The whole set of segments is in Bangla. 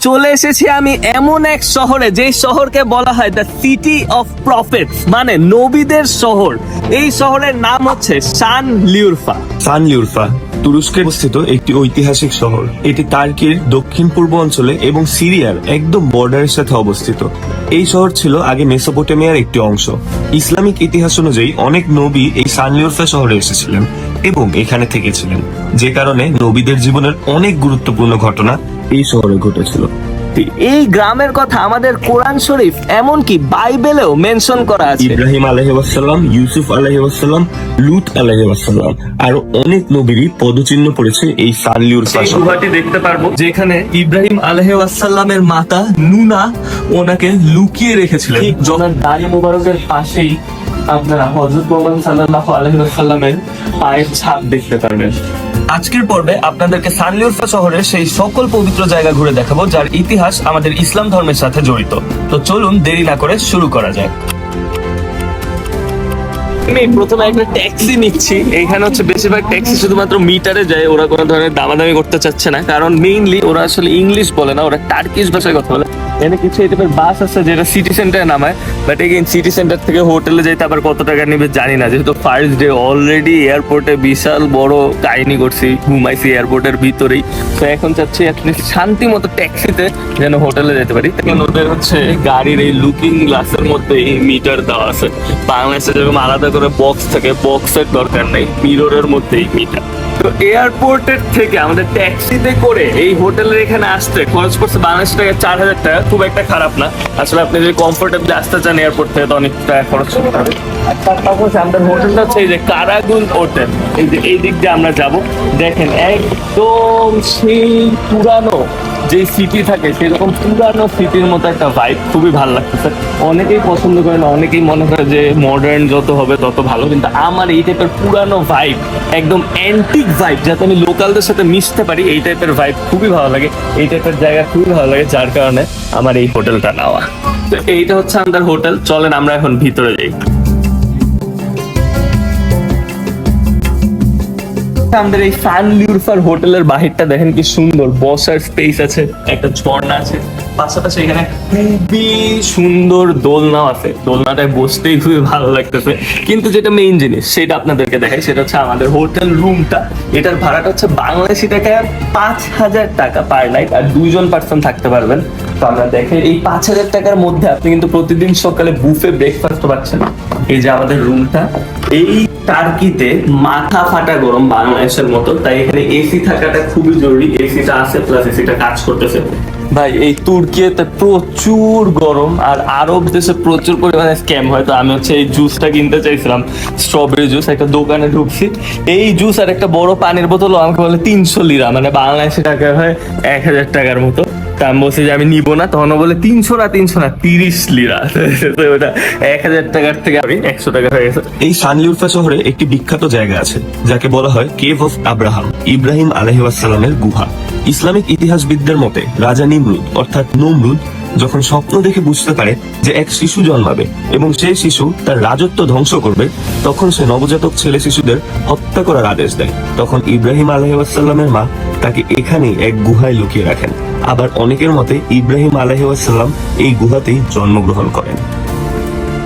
চলে এসেছি আমি এমন এক শহরে, যে শহরকে বলা হয় দ্য সিটি অফ প্রফেটস, মানে নবীদের শহর। এই শহরের নাম হচ্ছে শানলিউরফা। শানলিউরফা তুরস্কে অবস্থিত একটি ঐতিহাসিক শহর। এটি টার্কির দক্ষিণ পূর্ব অঞ্চলে এবং সিরিয়ার একদম বর্ডারের সাথে অবস্থিত। এই শহর ছিল আগে মেসোপটেমিয়ার একটি অংশ। ইসলামিক ইতিহাস অনুযায়ী অনেক নবী এই শানলিউরফা শহরে এসেছিলেন এবং এখানে থেকেছিলেন, যে কারণে নবীদের জীবনের অনেক গুরুত্বপূর্ণ ঘটনা এই শহরে ঘটেছিল। এই গ্রামের কথা আমাদের কোরআন শরীফ এমনকি বাইবেলেও মেনশন করা আছে। ইব্রাহিম আলাইহিসসালাম, ইউসুফ আলাইহিসসালাম, লুত আলাইহিসসালাম আরো অনেক নবীরই পদচিহ্ন পড়েছে এই শানলিউরফা শহরে। গুহাটি দেখতে পারবো যেখানে ইব্রাহিম আলাইহিসসালামের মাতা নুনা ওনাকে লুকিয়ে রেখেছিলেন। ওনার দাড়ি মোবারকের পাশেই আপনারা হযরত মুহাম্মদ সাল্লাল্লাহু আলাইহি ওয়াসাল্লামের পায়ের ছাপ দেখতে পারবেন। আজকের পর্বে আপনাদেরকে শানলিউরফা শহরের সেই সকল পবিত্র জায়গা ঘুরে দেখাবো যার ইতিহাস আমাদের ইসলাম ধর্মের সাথে জড়িত। তো চলুন দেরি না করে শুরু করা যাক। আমি প্রথমে একটা ট্যাক্সি নিচ্ছি। এখানে হচ্ছে বেশিরভাগ ট্যাক্সি শুধুমাত্র মিটারে যায়, ওরা কোনো ধরনের দামাদামি করতে চাচ্ছে না, কারণ মেইনলি ওরা আসলে ইংলিশ বলে না, ওরা টার্কিশ ভাষায় কথা বলে। এখানে কিছু এই টাইপের বাস আছে যেটা সিটি সেন্টারে নামায়, বাট এগেইন সিটি সেন্টার থেকে হোটেলে যাইতে আবার কত টাকা নিবে জানি না, যেহেতু ফার্স্ট ডে অলরেডি এয়ারপোর্টে বিশাল বড় কাহিনী করছি, ঘুমাইছি এয়ারপোর্টের ভিতরেই। তো এখন চাচ্ছি অ্যাটলিস্ট শান্তি মতো ট্যাক্সিতে যেন হোটেলে যেতে পারি। তখন ওদের হচ্ছে গাড়ির এই লুকিং গ্লাসের মধ্যে এই মিটার দেওয়া আছে। বাংলাদেশে যেরকম আলাদা করে বক্স থাকে, বক্সের দরকার নেই, মিররের মধ্যেই মিটার। তো এয়ারপোর্টের থেকে আমাদের ট্যাক্সিতে করে এই হোটেলের এখানে আসতে খরচ পড়ছে বাংলাদেশ টাকা 4,000 টাকা। খুব একটা খারাপ না আসলে, আপনি যদি কমফোর্টেবলি আসতে চান এয়ারপোর্ট থেকে তো অনেক টাকা খরচ করতে হবে। আর তারপর আমাদের হোটেলটা হচ্ছে এই যে কারাগুল হোটেল, এই যে এই দিক দিয়ে আমরা যাব। দেখেন একদম সেই পুরানো যে সিটি থাকে সেরকম পুরানো সিটির মতো একটা ভাইব, খুবই ভালো লাগতেছে। অনেকেই পছন্দ করে না, অনেকেই মনে করে যে মডার্ন যত হবে তত ভালো, কিন্তু আমার এই টাইপের পুরানো ভাইব, একদম অ্যান্টিক ভাইব, যাতে আমি লোকালদের সাথে মিশতে পারি, এই টাইপের ভাইব খুবই ভালো লাগে। এই টাইপের জায়গা খুবই ভালো লাগে, যার কারণে আমার এই হোটেলটা নেওয়া। তো এইটা হচ্ছে আমাদের হোটেল, চলেন আমরা এখন ভিতরে যাই। আমাদের এই শানলিউরফার হোটেলের বাহিরটা দেখেন কি সুন্দর, বসার স্পেস আছে, একটা ঝর্ণা আছে, পাশাপাশি এখানে খুবই সুন্দর দোলনাও আছে। দোলনাটায় বসতেই খুবই ভালো লাগতেছে। কিন্তু যেটা মেইন জিনিস সেটা আপনাদেরকে দেখাই, সেটা হচ্ছে আমাদের হোটেল রুমটা। এটার ভাড়াটা হচ্ছে বাংলাদেশি টাকায় 5,000 টাকা পার নাইট, আর 2জন পার্সন থাকতে পারবেন। তো আমরা দেখে এই 5,000 টাকার মধ্যে আপনি কিন্তু প্রতিদিন সকালে বুফে ব্রেকফাস্ট পাচ্ছেন। এই যে আমাদের রুমটা, এই টার্কিতে মাথা ফাটা গরম বাংলাদেশের মতো, তাই এখানে এসি থাকাটা খুবই জরুরি। এসিটা আছে প্লাস এসিটা কাজ করতেছে। ভাই এই তুর্কিতে প্রচুর গরম, আর আরব দেশে প্রচুর পরিমাণে স্ক্যাম হয়। তো আমি হচ্ছে এই জুসটা কিনতে চাইছিলাম, স্ট্রবেরি জুস। একটা দোকানে ঢুকছি, এই জুস আর একটা বড় পানির বোতল আমাকে বলে 300 লিরা, মানে বাংলাদেশি টাকায় হয় 1,000 টাকার মতো। তা আমি বলছি যে আমি নিবো না, তখন বলে 300 না 30 লিরা। তো ওটা 1,000 টাকার থেকে আমি 100 টাকা হয়ে গেছে। এই শানলিউরফা শহরে একটি বিখ্যাত জায়গা আছে যাকে বলা হয় কেভ অফ আব্রাহাম, ইব্রাহিম আলাইহিসসালামের গুহা। ইসলামিক ইতিহাসবিদদের মতে রাজা নিমরুদ অর্থাৎ নমরুদ যখন স্বপ্ন দেখে বুঝতে পারে যে এক শিশু জন্মাবে এবং সেই শিশু তার রাজত্ব ধ্বংস করবে, তখন সে নবজাতক ছেলে শিশুদের হত্যা করার আদেশ দেয়। তখন ইব্রাহিম আলাইহিসসালামের মা তাকে এখানেই এক গুহায় লুকিয়ে রাখেন। আবার অনেকের মতে ইব্রাহিম আলাইহিসসালাম এই গুহাতেই জন্মগ্রহণ করেন।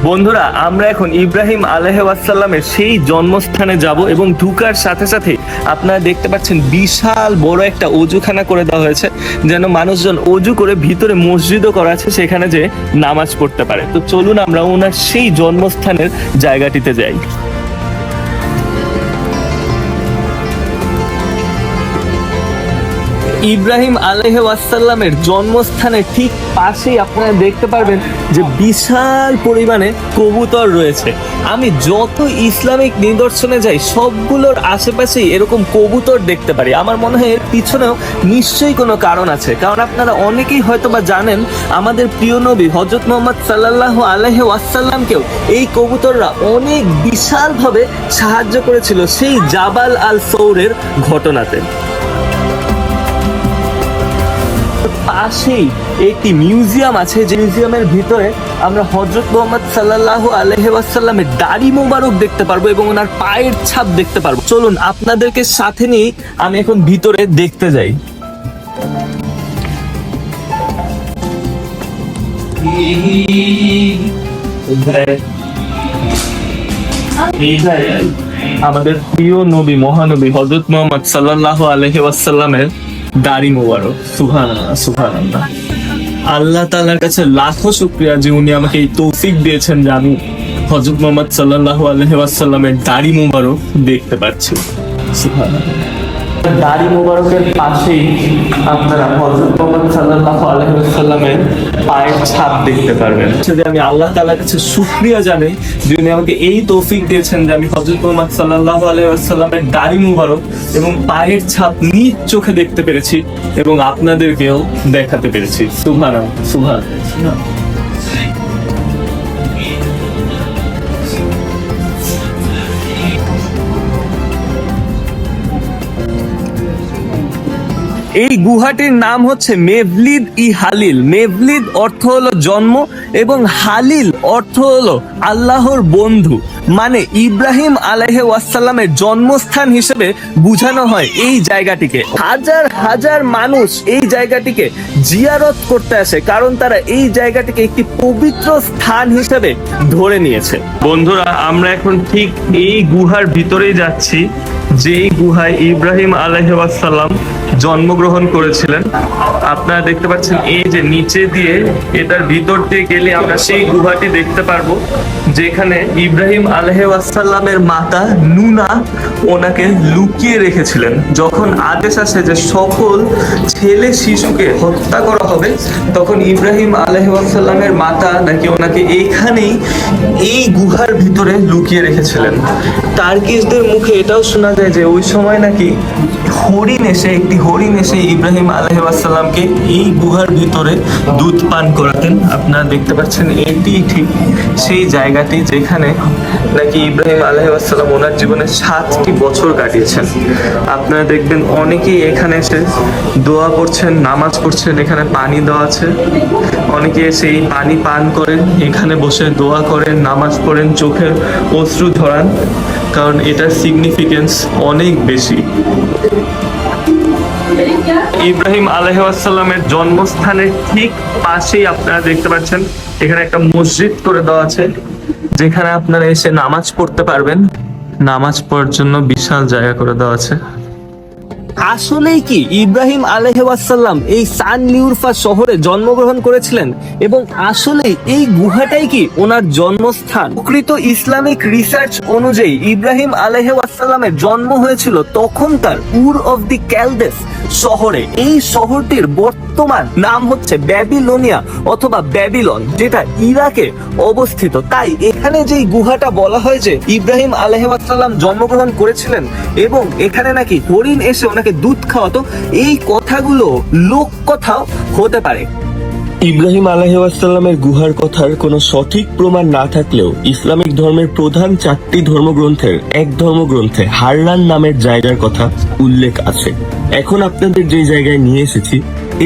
বন্ধুরা, আমরা এখন ইব্রাহিম আলাইহিসসালামের সেই জন্মস্থানে যাব এবং ঢুকার সাথে সাথে আপনারা দেখতে পাচ্ছেন বিশাল বড় একটা অজুখানা করে দেওয়া হয়েছে, যেন মানুষজন অজু করে ভিতরে মসজিদও করা আছে, সেখানে যে নামাজ পড়তে পারে। তো চলুন আমরা ওনার সেই জন্মস্থানের জায়গাটিতে যাই। ইব্রাহিম আলাইহিসসালামের জন্মস্থানের ঠিক পাশেই আপনারা দেখতে পারবেন যে বিশাল পরিমাণে কবুতর রয়েছে। আমি যত ইসলামিক নিদর্শনে যাই সবগুলোর আশেপাশেই এরকম কবুতর দেখতে পারি। আমার মনে হয় এর পিছনেও নিশ্চয়ই কোনো কারণ আছে, কারণ আপনারা অনেকেই হয়তো বা জানেন আমাদের প্রিয় নবী হযরত মুহাম্মদ সাল্লাল্লাহু আলাইহি ওয়াসাল্লামকেও এই কবুতররা অনেক বিশালভাবে সাহায্য করেছিল সেই জাবাল আল সৌরের ঘটনাতে। পাশেই একটি মিউজিয়াম আছে, যে মিউজিয়ামের ভিতরে আমরা হযরত মুহাম্মদ সাল্লাল্লাহু আলাইহি ওয়াসাল্লামের দাড়ি মোবারক দেখতে পারবো এবং ওনার পায়ের ছাপ দেখতে পারবো। চলুন আপনাদেরকে সাথে নিয়ে আমি এখন ভিতরে দেখতে যাই। এইটাই আমাদের প্রিয় নবী মহানবী হযরত মুহাম্মদ সাল্লাল্লাহু আলাইহি ওয়াসাল্লামের দাড়ি মোবারক। সুবহানাল্লাহ, সুবহানাল্লাহ। আল্লাহ তাআলার কাছে লাখো শুকরিয়া যে উনি আমাকে এই তৌফিক দিয়েছেন যে আমি হযরত মুহাম্মদ সাল্লাল্লাহু আলাইহি ওয়াসাল্লামের দাড়ি মোবারক দেখতে পাচ্ছি। সুবহানাল্লাহ। দাড়ি মোবারকের পাশেই আপনারা হযরত মুহাম্মদ সাল্লাল্লাহু আলাইহি ওয়াসাল্লামের পায়ের ছাপ দেখতে পারবেন। যদি আমি আল্লাহ তাআলার কাছে শুকরিয়া জানাই যে উনি আমাকে এই তৌফিক দিয়েছেন যে আমি হযরত মুহাম্মদ সাল্লাল্লাহু আলাইহি ওয়াসাল্লামের দাড়ি মোবারক এবং পায়ের ছাপ নিজ চোখে দেখতে পেরেছি এবং আপনাদেরকেও দেখাতে পেরেছি। সুবহানাল্লাহ, সুবহানাল্লাহ। এই গুহাটির নাম হচ্ছে মেভলিদ ই হালিল। মেভলিদ অর্থ হলো জন্ম এবং হালিল অর্থ হলো আল্লাহর বন্ধু, মানে ইব্রাহিম আলাইহি ওয়াসাল্লামের জন্মস্থান হিসেবে বোঝানো হয় এই জায়গাটিকে। হাজার হাজার মানুষ এই জায়গাটিকে জিয়ারত করতে আসে কারণ তারা এই জায়গাটিকে একটি পবিত্র স্থান হিসেবে ধরে নিয়েছে। বন্ধুরা, আমরা এখন ঠিক এই গুহার ভিতরেই যাচ্ছি, যেই গুহায় ইব্রাহিম আলাইহি ওয়াসাল্লাম জন্মগ্রহণ করেছিলেন। আপনারা দেখতে পাচ্ছেন এই যে নিচে দিয়ে এটার ভিতর দিয়ে গেলে আমরা সেই গুহাটি দেখতে পারবো যেখানে ইব্রাহিম আলাইহি ওয়াসাল্লামের মাতা নুনা ওনাকে লুকিয়ে রেখেছিলেন। যখন আদেশ আসে যে সকল ছেলে শিশুকে হত্যা করা হবে, তখন ইব্রাহিম আলাইহি ওয়াসাল্লামের মাতা নাকি ওনাকে এইখানেই এই গুহার ভিতরে লুকিয়ে রেখেছিলেন। টার্কিশদের মুখে এটাও শোনা যায় যে ওই সময় নাকি একটি হরিণ এসে ইব্রাহিম আলাইহি ওয়াসাল্লামকে এই গুহার ভিতরে দুধ পান করাতেন। আপনারা দেখতে পাচ্ছেন এটি ঠিক সেই জায়গাটি যেখানে নাকি ইব্রাহিম আলাইহি ওয়াসাল্লাম ওনার জীবনে 7টি বছর কাটিয়েছেন। আপনারা দেখবেন অনেকেই এখানে এসে দোয়া করছেন, নামাজ পড়ছেন। এখানে পানি দেওয়া আছে, অনেকে এসে এই পানি পান করেন, এখানে বসে দোয়া করেন, নামাজ পড়েন, চোখের অশ্রু ঝরান, কারণ এটার সিগনিফিকেন্স অনেক বেশি। ইব্রাহিম আলাইহি ওয়াসাল্লামের জন্মস্থানের ঠিক পাশেই আপনারা দেখতে পাচ্ছেন এখানে একটা মসজিদ করে দেওয়া আছে, যেখানে আপনারা এসে নামাজ পড়তে পারবেন। নামাজ পড়ার জন্য বিশাল জায়গা করে দেওয়া আছে। আসলেই কি ইব্রাহিম আলাইহি ওয়াসাল্লাম এই সান লিউরফা শহরে জন্মগ্রহণ করেছিলেন এবং আসলেই এই গুহাটাই কি ওনার জন্মস্থান? প্রকৃত ইসলামিক রিসার্চ অনুযায়ী ইব্রাহিম আলাইহি ওয়াসাল্লামের জন্ম হয়েছিল তখনকার উর অফ দি ক্যালদেস শহরে। এই শহরটির বর্তমান নাম হচ্ছে ব্যাবিলনিয়া অথবা ব্যাবিলন, যেটা ইরাকে অবস্থিত। তাই এখানে যেই গুহাটা বলা হয় যে ইব্রাহিম আলাইহি ওয়াসাল্লাম জন্মগ্রহণ করেছিলেন এবং এখানে নাকি হরিণ এসে ওনাকে দুধ খাওয়াতো, এই কথাগুলো লোক কথাও হতে পারে। ইব্রাহিম আলাইহিস সালামের গুহার কথার কোনো সঠিক প্রমাণ না থাকলেও ইসলামিক ধর্মের প্রধান 4টি ধর্মগ্রন্থের এক ধর্মগ্রন্থে হাররান নামের জায়গার কথা উল্লেখ আছে। এখন আপনাদের যে জায়গায় নিয়ে এসেছি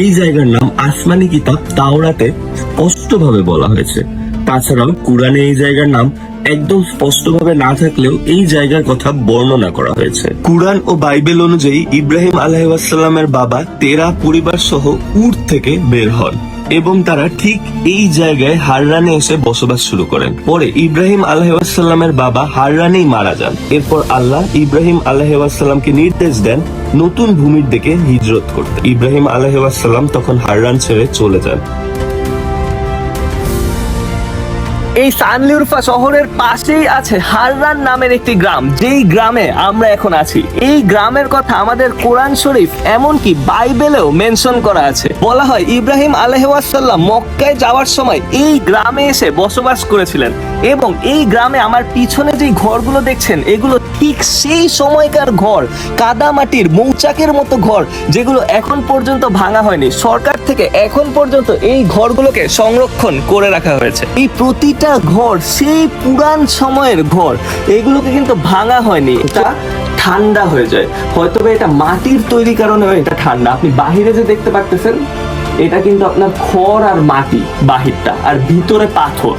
এই জায়গার নাম আসমানি কিতাব তাওরাতে স্পষ্টভাবে বলা হয়েছে। তাছাড়াও কুরআনে এই জায়গার নাম একদম স্পষ্টভাবে না থাকলেও এই জায়গার কথা বর্ণনা করা হয়েছে। কুরআন ও বাইবেল অনুযায়ী ইব্রাহিম আলাইহিস সালামের বাবা তেরা পরিবার সহ উট থেকে বের হন এবং তারা ঠিক এই জায়গায় হাররানে এসে বসবাস শুরু করেন। পরে ইব্রাহিম আলাইহিস সালামের বাবা হাররানেই মারা যান। এরপর আল্লাহ ইব্রাহিম আলাইহিস সালামকে নির্দেশ দেন নতুন ভূমির দিকে হিজরত করতে। ইব্রাহিম আলাইহিস সালাম তখন হাররান ছেড়ে চলে যান। এই সান লিউরফা শহরের পাশেই আছে হাররান নামের একটি গ্রাম, যেই গ্রামে আমরা এখন আছি। এই গ্রামের কথা আমাদের কোরআন শরীফ এমনকি বাইবেলেও মেনশন করা আছে। বলা হয় ইব্রাহিম আলাইহিস সালাম মক্কায় যাওয়ার সময় এই গ্রামে এসে বসবাস করেছিলেন এবং এই গ্রামে আমার পিছনে যেই ঘরগুলো দেখছেন এগুলো ঠিক সেই সময়কার ঘর, কাদামাটির মৌচাকের মতো ঘর, যেগুলো এখন পর্যন্ত ভাঙা হয়নি। সরকার থেকে এখন পর্যন্ত এই ঘরগুলোকে সংরক্ষণ করে রাখা হয়েছে। এই প্রতিটা ঘর সেই পুরান সময়ের ঘর, এগুলোকে কিন্তু ভাঙা হয়নি। এটা ঠান্ডা হয়ে যায়, হয়তো এটা মাটির তৈরি কারণে এটা ঠান্ডা। আপনি বাহিরে যে দেখতে পাচ্ছেন এটা কিন্তু আপনার খড় আর মাটি বাহিরটা, আর ভিতরে পাথর।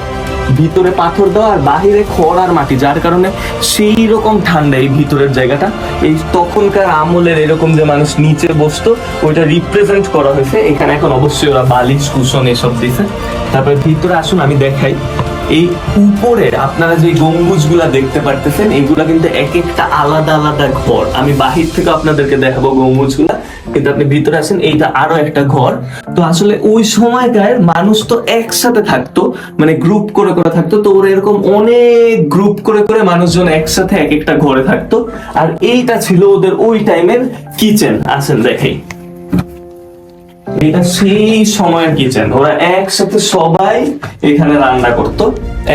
ভিতরে পাথর দেওয়া আর বাহিরে খড় আর মাটি, যার কারণে সেই রকম ঠান্ডা এই ভিতরের জায়গাটা। এই তখনকার আমলের এরকম যে মানুষ নিচে বসতো ওইটা রিপ্রেজেন্ট করা হয়েছে এখানে। এখন অবশ্যই ওরা বালিশ কুশন এসব দিছে। তারপরে ভিতরে আসুন আমি দেখাই। এই উপরে আপনারা যে গম্বুজগুলা দেখতে পারতেছেন এগুলা কিন্তু এক একটা আলাদা আলাদা ঘর। আমি বাহির থেকে আপনাদেরকে দেখাবো গম্বুজগুলা, কিন্তু আপনি ভিতরে আসেন, এইটা আরো একটা ঘর। তো আসলে ওই সময়কার মানুষ তো একসাথে থাকতো, মানে গ্রুপ করে করে থাকতো। তো ওরা এরকম অনেক গ্রুপ করে করে মানুষজন একসাথে এক একটা ঘরে থাকতো। আর এইটা ছিল ওদের ওই টাইমের কিচেন। আসেন দেখাই, এটা সেই সময়ের কিচেন। ওরা একসাথে সবাই এখানে রান্না করত,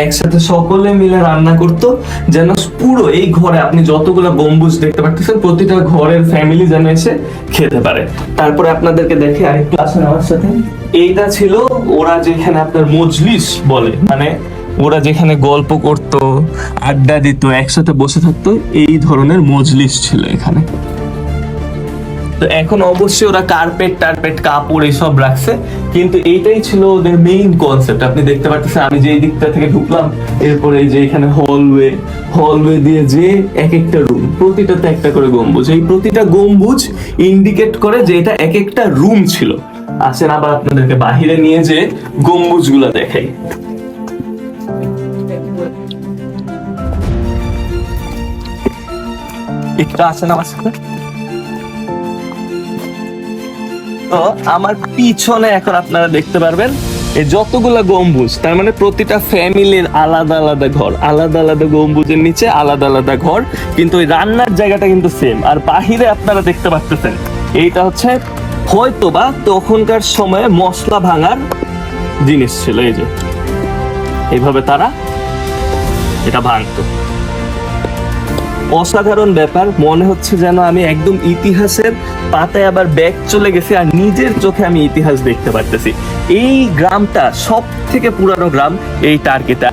একসাথে সকলে মিলে রান্না করত, যেন পুরো এই ঘরে আপনি যতগুলো গম্বুজ দেখতে পাচ্ছেন প্রতিটা ঘরের ফ্যামিলি যেন এসে খেতে পারে। তারপরে আপনাদেরকে দেখে আরেকটু আসেন আমার সাথে। এইটা ছিল ওরা যেখানে আপনার মজলিস বলে, মানে ওরা যেখানে গল্প করত, আড্ডা দিত, একসাথে বসে থাকতো, এই ধরনের মজলিস ছিল এখানে। তো এখন অবশ্যই ওরা কার্পেট টার্পেট কাপড় এসব রাখছে, কিন্তু এইটাই ছিল ওদের মেইন কনসেপ্ট। আপনি দেখতে পাচ্ছেন আমি যে এই দিকটা থেকে ঢুকলাম, এরপরে এই যে এখানে হলওয়ে দিয়ে যে এক একটা রুম, প্রতিটাতে একটা করে গম্বুজ। এই প্রতিটা গম্বুজ ইন্ডিকেট করে যে এটা এক একটা রুম ছিল। আসেন আবার আপনাদেরকে বাহিরে নিয়ে যে গম্বুজগুলা দেখাই। একটা আসেন আমার সাথে। তো আমার পিছনে এখন আপনারা দেখতে পারবেন এই যতগুলা গম্বুজ, তার মানে প্রতিটা ফ্যামিলির আলাদা আলাদা ঘর, আলাদা আলাদা গম্বুজের নিচে আলাদা আলাদা ঘর, কিন্তু ওই রান্নার জায়গাটা কিন্তু সেম। আর বাহিরে আপনারা দেখতে পাচ্ছেন এইটা হচ্ছে হয়তো বা তখনকার সময়ে মশলা ভাঙার জিনিস ছিল। এই যে এইভাবে তারা এটা ভাঙতো। অসাধারণ ব্যাপার, মনে হচ্ছে যেন আমি একদম ইতিহাসের পাতায় আবার ব্যাক চলে গেছি আর নিজের চোখে আমি ইতিহাস দেখতে পারতেছি। এই গ্রামটা সব থেকে পুরানো গ্রাম এই টার্কিতে।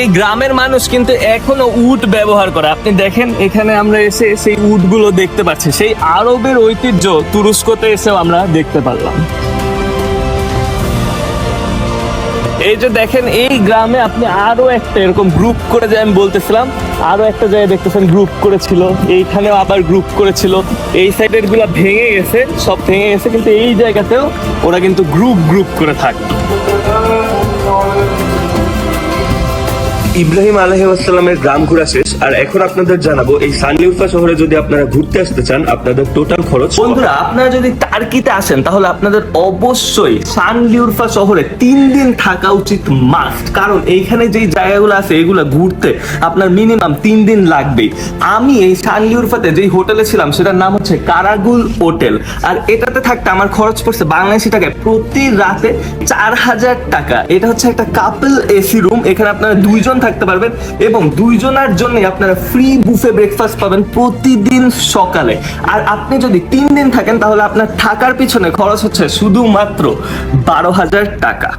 এই গ্রামের মানুষ কিন্তু এখনো উট ব্যবহার করে। আপনি দেখেন এখানে আমরা এসে সেই উট গুলো দেখতে পাচ্ছি, সেই আরবের ঐতিহ্য তুরস্কতে এসেও আমরা দেখতে পারলাম। এই যে দেখেন এই গ্রামে আপনি আরো একটা এরকম গ্রুপ করে, যে আমি বলতেছিলাম আরো একটা জায়গায় দেখতেছেন গ্রুপ করেছিল, এইখানেও আবার গ্রুপ করেছিল। এই সাইডের গুলা ভেঙে গেছে, সব ভেঙে গেছে, কিন্তু এই জায়গাতেও ওরা কিন্তু গ্রুপ করে থাকতো। ইব্রাহিম আলাইহিসসালামের গ্রাম ঘোরা শেষ, আর এখন আপনাদের জানাবো এই সানলিউফা শহরে যদি আপনারা ঘুরতে আসতে চান আপনাদের টোটাল খরচ। বন্ধুরা আপনারা যদি টার্কিতে আসেন তাহলে আপনাদের অবশ্যই সানলিউফা শহরে 3 দিন থাকা উচিত মাস্ট, কারণ এইখানে যেই জায়গাগুলো আছে এগুলো ঘুরতে আপনার মিনিমাম 3 দিন লাগবেই। আমি এই সানলিউফাতে যেই হোটেলে ছিলাম সেটার নাম হচ্ছে কারাগুল হোটেল, আর এটাতে থাকতে আমার খরচ পড়ছে বাংলাদেশি টাকায় প্রতি রাতে 4000 টাকা। এটা হচ্ছে একটা কাপল এসি রুম, এখানে আপনারা 2 জন থাকতে পারবেন এবং 2 জনের জন্য আপনারা ফ্রি বুফে ব্রেকফাস্ট পাবেন প্রতিদিন সকালে। আর আপনি যদি 3 দিন থাকেন তাহলে আপনার থাকার পিছনে খরচ হচ্ছে শুধুমাত্র 12,000 টাকা।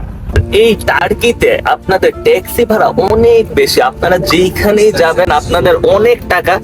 এই টার্কিতে আপনাদের ট্যাক্সি ভাড়া অনেক বেশি, আপনারা যেইখানেই যাবেন আপনাদের অনেক টাকা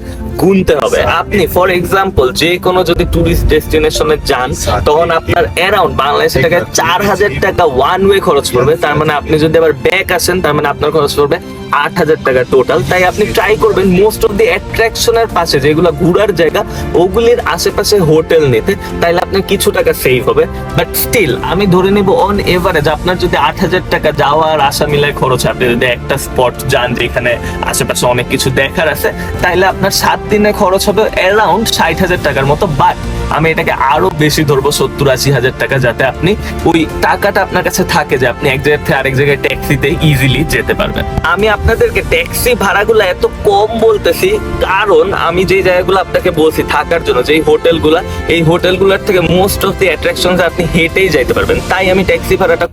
গুনতে হবে। আপনি ফর এক্সাম্পল যে কোনো যদি টুরিস্ট ডেস্টিনেশনে যান তখন আপনার অ্যারাউন্ড বাংলাদেশি টাকায় 4000 টাকা ওয়ান ওয়ে খরচ পড়বে। তার মানে আপনি যদি আবার ব্যাক আসেন তার মানে আপনার খরচ পড়বে 8000 টাকা টোটাল। তাই আপনি ট্রাই করবেন মোস্ট অফ দি অ্যাট্রাকশনের পাশে যেগুলো ঘোরার জায়গা ওগুলির আশেপাশে হোটেল নিতে, তাইলে আপনার কিছু টাকা সেভ হবে। বাট স্টিল আমি ধরে নিব অন এভারেজ আপনার যদি 8000 টাকা যাওয়ার আসা মিলায় খরচ, আপনি যদি একটা স্পট যান যেখানে আশেপাশে অনেক কিছু দেখার আছে, তাইলে আপনার 7 দিনে খরচ হবে অ্যারাউন্ড 60,000 টাকার মতো। বাট আমি এটাকে আরো বেশি ধরবো 70-80 হাজার টাকা, যাতে আপনি ওই টাকাটা আপনার কাছে থাকে যে আপনি এক জায়গা থেকে আরেক জায়গায় ট্যাক্সিতে ইজিলি যেতে পারবেন। আমি আপনাদেরকে ট্যাক্সি ভাড়াগুলো এত কম বলতেছি কারণ আমি যে জায়গাগুলো আপনাকে বলছি থাকার জন্য, যেই হোটেলগুলা, এই হোটেলগুলোর থেকে মোস্ট অফ দি অ্যাট্রাকশনস আপনি হেঁটেই যাইতে পারবেন, তাই আমি ট্যাক্সি ভাড়াটা